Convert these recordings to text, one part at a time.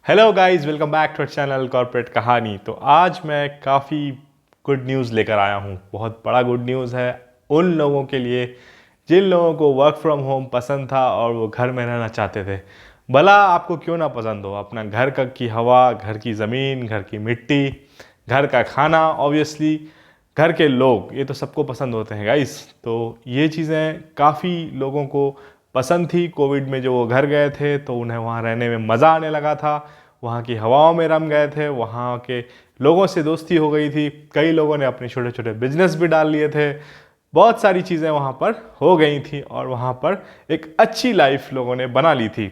Hello guys, welcome back to channel corporate कहानी। तो आज मैं काफ़ी गुड न्यूज़ लेकर आया हूँ। बहुत बड़ा गुड न्यूज़ है उन लोगों के लिए जिन लोगों को वर्क फ्रॉम होम पसंद था और वो घर में रहना चाहते थे। भला आपको क्यों ना पसंद हो, अपना घर का की हवा, घर की ज़मीन, घर की मिट्टी, घर का खाना, ऑब्वियसली घर के लोग, ये तो सबको पसंद होते हैं गाइस। तो ये चीज़ें काफ़ी लोगों को पसंद थी। कोविड में जो वो घर गए थे तो उन्हें वहाँ रहने में मज़ा आने लगा था, वहाँ की हवाओं में रम गए थे, वहाँ के लोगों से दोस्ती हो गई थी। कई लोगों ने अपने छोटे छोटे बिजनेस भी डाल लिए थे। बहुत सारी चीज़ें वहाँ पर हो गई थी और वहाँ पर एक अच्छी लाइफ लोगों ने बना ली थी।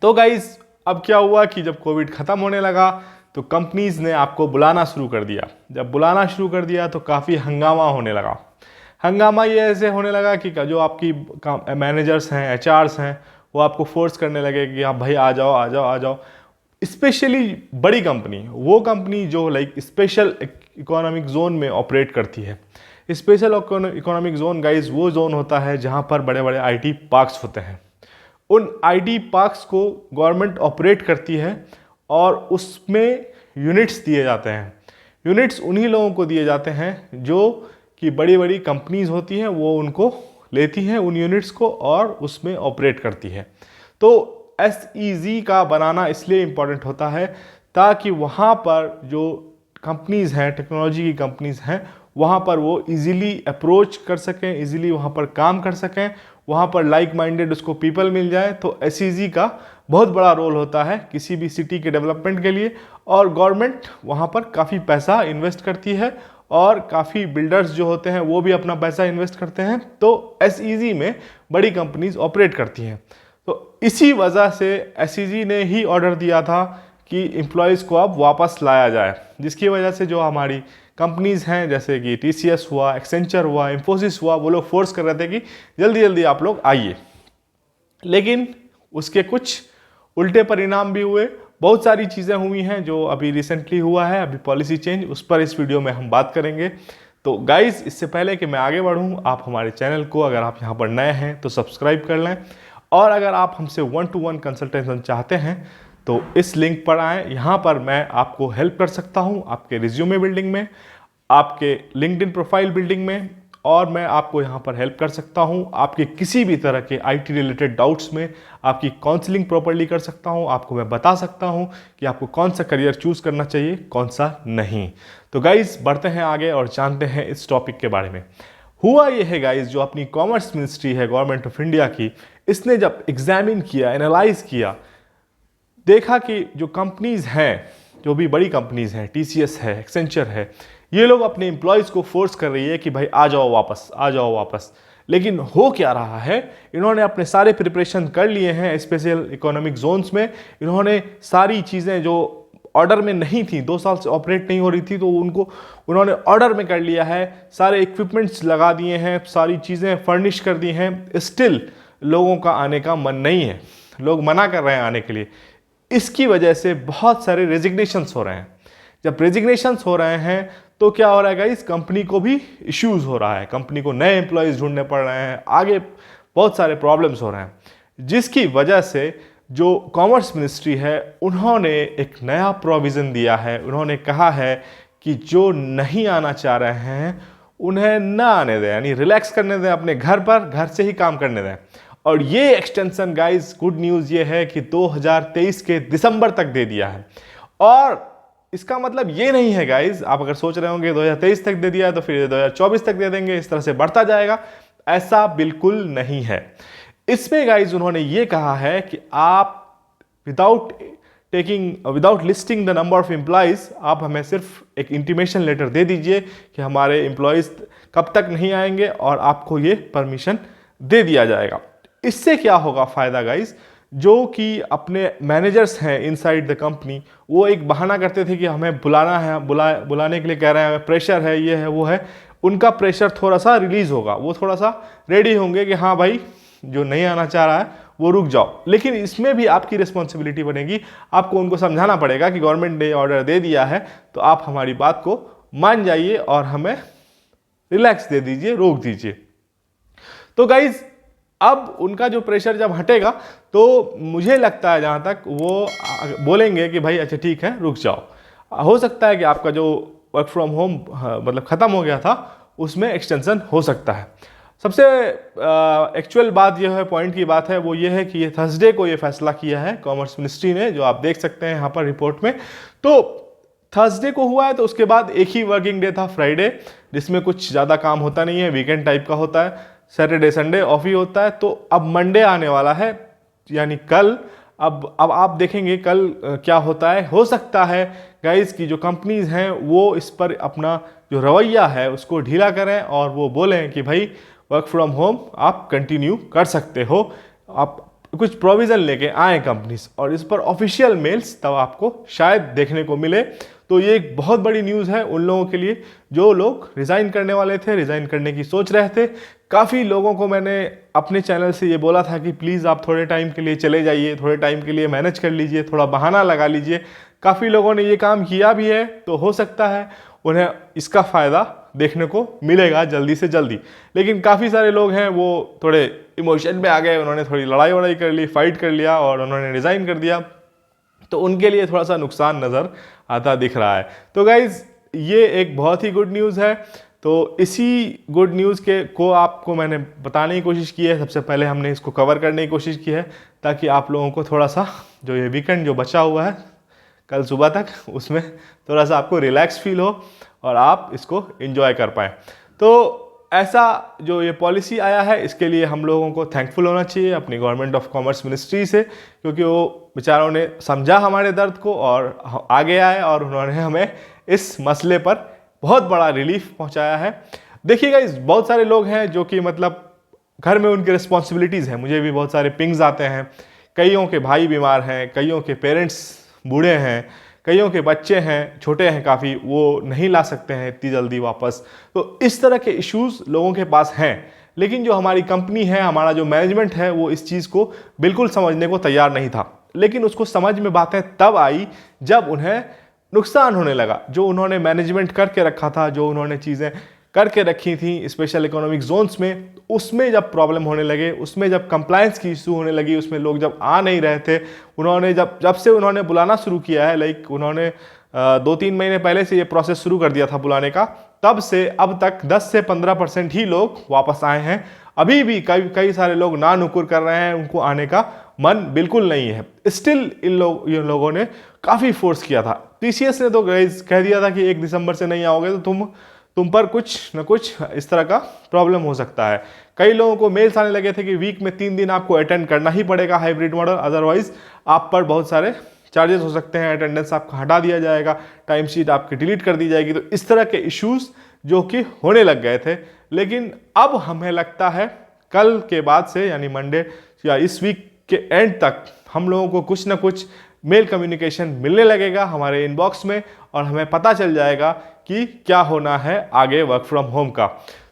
तो गाइज, अब क्या हुआ कि जब कोविड ख़त्म होने लगा तो कंपनीज ने आपको बुलाना शुरू कर दिया। जब बुलाना शुरू कर दिया तो काफ़ी हंगामा होने लगा। हंगामा ये ऐसे होने लगा कि जो आपकी मैनेजर्स हैं, एचआरस हैं, वो आपको फोर्स करने लगे कि आप भाई आ जाओ आ जाओ आ जाओ। स्पेशली बड़ी कंपनी, वो कंपनी जो लाइक स्पेशल इकोनॉमिक जोन में ऑपरेट करती है। स्पेशल इकोनॉमिक जोन गाइज वो जोन होता है जहाँ पर बड़े बड़े आईटी पार्क्स होते हैं। उन आईटी पार्क्स को गवर्नमेंट ऑपरेट करती है और उसमें यूनिट्स दिए जाते हैं। यूनिट्स उन्हीं लोगों को दिए जाते हैं जो कि बड़ी बड़ी कंपनीज होती हैं, वो उनको लेती हैं उन यूनिट्स को और उसमें ऑपरेट करती है। तो एसईजी का बनाना इसलिए इम्पॉर्टेंट होता है ताकि वहाँ पर जो कंपनीज हैं, टेक्नोलॉजी की कंपनीज हैं, वहाँ पर वो इजीली अप्रोच कर सकें, इजीली वहाँ पर काम कर सकें, वहाँ पर लाइक माइंडेड उसको पीपल मिल जाए। तो एसईजी का बहुत बड़ा रोल होता है किसी भी सिटी के डेवलपमेंट के लिए। और गवर्नमेंट वहाँ पर काफ़ी पैसा इन्वेस्ट करती है और काफ़ी बिल्डर्स जो होते हैं वो भी अपना पैसा इन्वेस्ट करते हैं। तो एसईजी में बड़ी कंपनीज ऑपरेट करती हैं। तो इसी वजह से एसईजी ने ही ऑर्डर दिया था कि एम्प्लॉयज़ को अब वापस लाया जाए, जिसकी वजह से जो हमारी कंपनीज़ हैं जैसे कि टीसीएस हुआ, एक्सेंचर हुआ, इंफोसिस हुआ, वो लोग फोर्स कर रहे थे कि जल्दी जल्दी आप लोग आइए। लेकिन उसके कुछ उल्टे परिणाम भी हुए। बहुत सारी चीज़ें हुई हैं जो अभी रिसेंटली हुआ है, अभी पॉलिसी चेंज, उस पर इस वीडियो में हम बात करेंगे। तो गाइस, इससे पहले कि मैं आगे बढ़ूं, आप हमारे चैनल को अगर आप यहाँ पर नए हैं तो सब्सक्राइब कर लें। और अगर आप हमसे 1-to-1 कंसल्टेशन चाहते हैं तो इस लिंक पर आएँ। यहाँ पर मैं आपको हेल्प कर सकता हूँ आपके रिज्यूमे बिल्डिंग में, आपके लिंक्डइन प्रोफाइल बिल्डिंग में, और मैं आपको यहाँ पर हेल्प कर सकता हूँ आपके किसी भी तरह के आईटी रिलेटेड डाउट्स में। आपकी काउंसलिंग प्रॉपर्ली कर सकता हूँ, आपको मैं बता सकता हूँ कि आपको कौन सा करियर चूज़ करना चाहिए, कौन सा नहीं। तो गाइज, बढ़ते हैं आगे और जानते हैं इस टॉपिक के बारे में। हुआ ये है गाइज, जो अपनी कॉमर्स मिनिस्ट्री है गवर्नमेंट ऑफ इंडिया की, इसने जब एग्जामिन किया, एनालाइज किया, देखा कि जो कंपनीज हैं, जो भी बड़ी कंपनीज हैं, टीसीएस है, एक्सेंचर है, ये लोग अपने एम्प्लॉयज़ को फोर्स कर रही है कि भाई आ जाओ वापस, आ जाओ वापस। लेकिन हो क्या रहा है, इन्होंने अपने सारे प्रिपरेशन कर लिए हैं स्पेशल इकोनॉमिक जोन्स में। इन्होंने सारी चीज़ें जो ऑर्डर में नहीं थी, 2 साल से ऑपरेट नहीं हो रही थी, तो उन्होंने ऑर्डर में कर लिया है। सारे इक्विपमेंट्स लगा दिए हैं, सारी चीज़ें फर्निश कर दी हैं। स्टिल लोगों का आने का मन नहीं है, लोग मना कर रहे हैं आने के लिए। इसकी वजह से बहुत सारे रेजिग्नेशंस हो रहे हैं। जब रेजिग्नेशंस हो रहे हैं तो क्या हो रहा है गाइस, कंपनी को भी इश्यूज हो रहा है, कंपनी को नए एम्प्लॉयज़ ढूंढने पड़ रहे हैं, आगे बहुत सारे प्रॉब्लम्स हो रहे हैं। जिसकी वजह से जो कॉमर्स मिनिस्ट्री है, उन्होंने एक नया प्रोविज़न दिया है। उन्होंने कहा है कि जो नहीं आना चाह रहे हैं उन्हें ना आने दें, यानी रिलैक्स करने दें, अपने घर पर घर से ही काम करने दें। और ये एक्सटेंशन गाइस, गुड न्यूज़ ये है कि 2023 के दिसंबर तक दे दिया है। और इसका मतलब ये नहीं है गाइस, आप अगर सोच रहे होंगे 2023 तक दे दिया है तो फिर 2024 तक दे देंगे, इस तरह से बढ़ता जाएगा, ऐसा बिल्कुल नहीं है। इसमें गाइस उन्होंने ये कहा है कि आप without listing the number of employees, आप हमें सिर्फ एक इंटीमेशन लेटर दे दीजिए कि हमारे एम्प्लॉयज़ कब तक नहीं आएंगे, और आपको ये परमिशन दे दिया जाएगा। इससे क्या होगा फ़ायदा गाइस, जो कि अपने मैनेजर्स हैं इनसाइड द कंपनी, वो एक बहाना करते थे कि हमें बुलाना है, बुलाने के लिए कह रहे हैं, प्रेशर है, ये है वो है। उनका प्रेशर थोड़ा सा रिलीज होगा, वो थोड़ा सा रेडी होंगे कि हाँ भाई, जो नहीं आना चाह रहा है वो रुक जाओ। लेकिन इसमें भी आपकी रिस्पॉन्सिबिलिटी बनेगी, आपको उनको समझाना पड़ेगा कि गवर्नमेंट ने ऑर्डर दे दिया है तो आप हमारी बात को मान जाइए और हमें रिलैक्स दे दीजिए, रोक दीजिए। तो गाइज, अब उनका जो प्रेशर जब हटेगा तो मुझे लगता है जहाँ तक वो बोलेंगे कि भाई अच्छा ठीक है रुक जाओ। हो सकता है कि आपका जो वर्क फ्रॉम होम मतलब ख़त्म हो गया था उसमें एक्सटेंशन हो सकता है। सबसे एक्चुअल बात यह है, पॉइंट की बात है वो ये है कि ये थर्सडे को ये फैसला किया है कॉमर्स मिनिस्ट्री ने, जो आप देख सकते हैं यहाँ पर रिपोर्ट में। तो थर्सडे को हुआ है, तो उसके बाद एक ही वर्किंग डे था फ्राइडे, जिसमें कुछ ज़्यादा काम होता नहीं है, वीकेंड टाइप का होता है, सैटरडे संडे ऑफ ही होता है। तो अब मंडे आने वाला है, यानी कल। अब आप देखेंगे कल क्या होता है। हो सकता है गाइस की जो कंपनीज हैं वो इस पर अपना जो रवैया है उसको ढीला करें और वो बोलें कि भाई वर्क फ्रॉम होम आप कंटिन्यू कर सकते हो, आप कुछ प्रोविज़न लेके आए कंपनीज, और इस पर ऑफिशियल मेल्स तब आपको शायद देखने को मिले। तो ये एक बहुत बड़ी न्यूज़ है उन लोगों के लिए जो लोग रिज़ाइन करने वाले थे, रिज़ाइन करने की सोच रहे थे। काफ़ी लोगों को मैंने अपने चैनल से ये बोला था कि प्लीज़ आप थोड़े टाइम के लिए चले जाइए, थोड़े टाइम के लिए मैनेज कर लीजिए, थोड़ा बहाना लगा लीजिए। काफ़ी लोगों ने ये काम किया भी है, तो हो सकता है उन्हें इसका फ़ायदा देखने को मिलेगा जल्दी से जल्दी। लेकिन काफ़ी सारे लोग हैं वो थोड़े इमोशन में आ गए, उन्होंने थोड़ी लड़ाई वड़ाई कर ली, फाइट कर लिया और उन्होंने रिज़ाइन कर दिया, तो उनके लिए थोड़ा सा नुकसान नज़र आता दिख रहा है। तो गाइज़ ये एक बहुत ही गुड न्यूज़ है। तो इसी गुड न्यूज़ के को आपको मैंने बताने की कोशिश की है। सबसे पहले हमने इसको कवर करने की कोशिश की है ताकि आप लोगों को थोड़ा सा जो ये वीकेंड जो बचा हुआ है कल सुबह तक, उसमें थोड़ा सा आपको रिलैक्स फील हो और आप इसको एंजॉय कर पाएँ। तो ऐसा जो ये पॉलिसी आया है इसके लिए हम लोगों को थैंकफुल होना चाहिए अपनी गवर्नमेंट ऑफ कॉमर्स मिनिस्ट्री से, क्योंकि वो बेचारों ने समझा हमारे दर्द को और आगे आए और उन्होंने हमें इस मसले पर बहुत बड़ा रिलीफ पहुंचाया है। देखिएगा इस बहुत सारे लोग हैं जो कि मतलब घर में उनकी रिस्पॉन्सिबिलिटीज़ हैं। मुझे भी बहुत सारे पिंग्स आते हैं, कईयों के भाई बीमार हैं, कईयों के पेरेंट्स बूढ़े हैं, कईयों के बच्चे हैं छोटे हैं काफ़ी, वो नहीं ला सकते हैं इतनी जल्दी वापस। तो इस तरह के इश्यूज़ लोगों के पास हैं, लेकिन जो हमारी कंपनी है, हमारा जो मैनेजमेंट है, वो इस चीज़ को बिल्कुल समझने को तैयार नहीं था। लेकिन उसको समझ में बातें तब आई जब उन्हें नुकसान होने लगा। जो उन्होंने मैनेजमेंट करके रखा था, जो उन्होंने चीज़ें करके रखी थी स्पेशल इकोनॉमिक जोन्स में, उसमें जब प्रॉब्लम होने लगे, उसमें जब कंप्लायंस की इशू होने लगी, उसमें लोग जब आ नहीं रहे थे, उन्होंने जब से उन्होंने बुलाना शुरू किया है, लाइक उन्होंने 2-3 महीने पहले से ये प्रोसेस शुरू कर दिया था बुलाने का, तब से अब तक 10 से 15% ही लोग वापस आए हैं। अभी भी कई सारे लोग ना नुकुर कर रहे हैं, उनको आने का मन बिल्कुल नहीं है। स्टिल इन लोगों ने काफ़ी फोर्स किया था। टीसीएस ने तो कह दिया था कि 1 दिसंबर से नहीं आओगे तो तुम पर कुछ न कुछ इस तरह का प्रॉब्लम हो सकता है। कई लोगों को मेल्स आने लगे थे कि वीक में 3 दिन आपको अटेंड करना ही पड़ेगा हाइब्रिड मॉडल, अदरवाइज आप पर बहुत सारे चार्जेस हो सकते हैं, अटेंडेंस आपका हटा दिया जाएगा, टाइम शीट आपकी डिलीट कर दी जाएगी। तो इस तरह के इश्यूज जो कि होने लग गए थे। लेकिन अब हमें लगता है कल के बाद से, यानी मंडे या इस वीक के एंड तक, हम लोगों को कुछ ना कुछ मेल कम्युनिकेशन मिलने लगेगा हमारे इनबॉक्स में और हमें पता चल जाएगा कि क्या होना है आगे वर्क फ्रॉम होम का।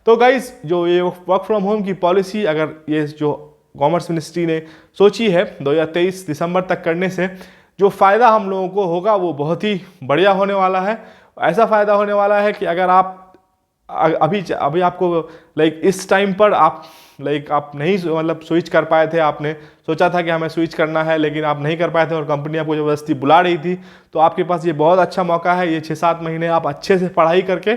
तो गाइज जो ये वर्क फ्रॉम होम की पॉलिसी, अगर ये जो कॉमर्स मिनिस्ट्री ने सोची है 2023 दिसंबर तक करने से, जो फ़ायदा हम लोगों को होगा वो बहुत ही बढ़िया होने वाला है। ऐसा फ़ायदा होने वाला है कि अगर आप अभी आपको लाइक इस टाइम पर आप नहीं मतलब स्विच कर पाए थे, आपने सोचा था कि हमें स्विच करना है लेकिन आप नहीं कर पाए थे और कंपनी आपको ज़बरदस्ती बुला रही थी, तो आपके पास ये बहुत अच्छा मौका है। ये 6-7 महीने आप अच्छे से पढ़ाई करके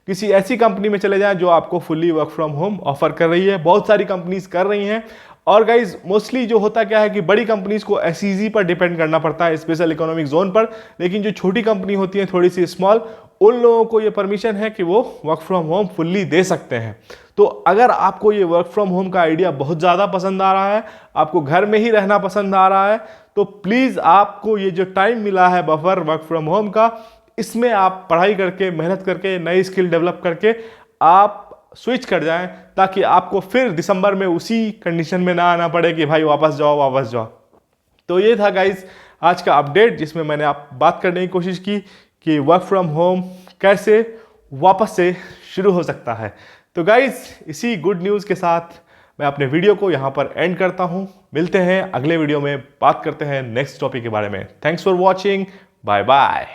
किसी ऐसी कंपनी में चले जाएं जो आपको fully work from home offer कर रही है। बहुत सारी कंपनीज कर रही हैं। और गाइज मोस्टली जो होता क्या है कि बड़ी कंपनीज को एसईजी पर डिपेंड करना पड़ता है, स्पेशल इकोनॉमिक जोन पर, लेकिन जो छोटी कंपनी होती है थोड़ी सी स्मॉल, उन लोगों को ये परमिशन है कि वो वर्क फ्रॉम होम फुल्ली दे सकते हैं। तो अगर आपको ये वर्क फ्रॉम होम का आइडिया बहुत ज़्यादा पसंद आ रहा है, आपको घर में ही रहना पसंद आ रहा है, तो प्लीज़ आपको ये जो टाइम मिला है बफर वर्क फ्रॉम होम का, इसमें आप पढ़ाई करके, मेहनत करके, नई स्किल डेवलप करके आप स्विच कर जाएं, ताकि आपको फिर दिसंबर में उसी कंडीशन में ना आना पड़े कि भाई वापस जाओ। तो ये था गाइज आज का अपडेट, जिसमें मैंने आप बात करने की कोशिश की कि वर्क फ्रॉम होम कैसे वापस से शुरू हो सकता है। तो गाइज इसी गुड न्यूज़ के साथ मैं अपने वीडियो को यहाँ पर एंड करता हूँ। मिलते हैं अगले वीडियो में, बात करते हैं नेक्स्ट टॉपिक के बारे में। Thanks for watching, bye bye.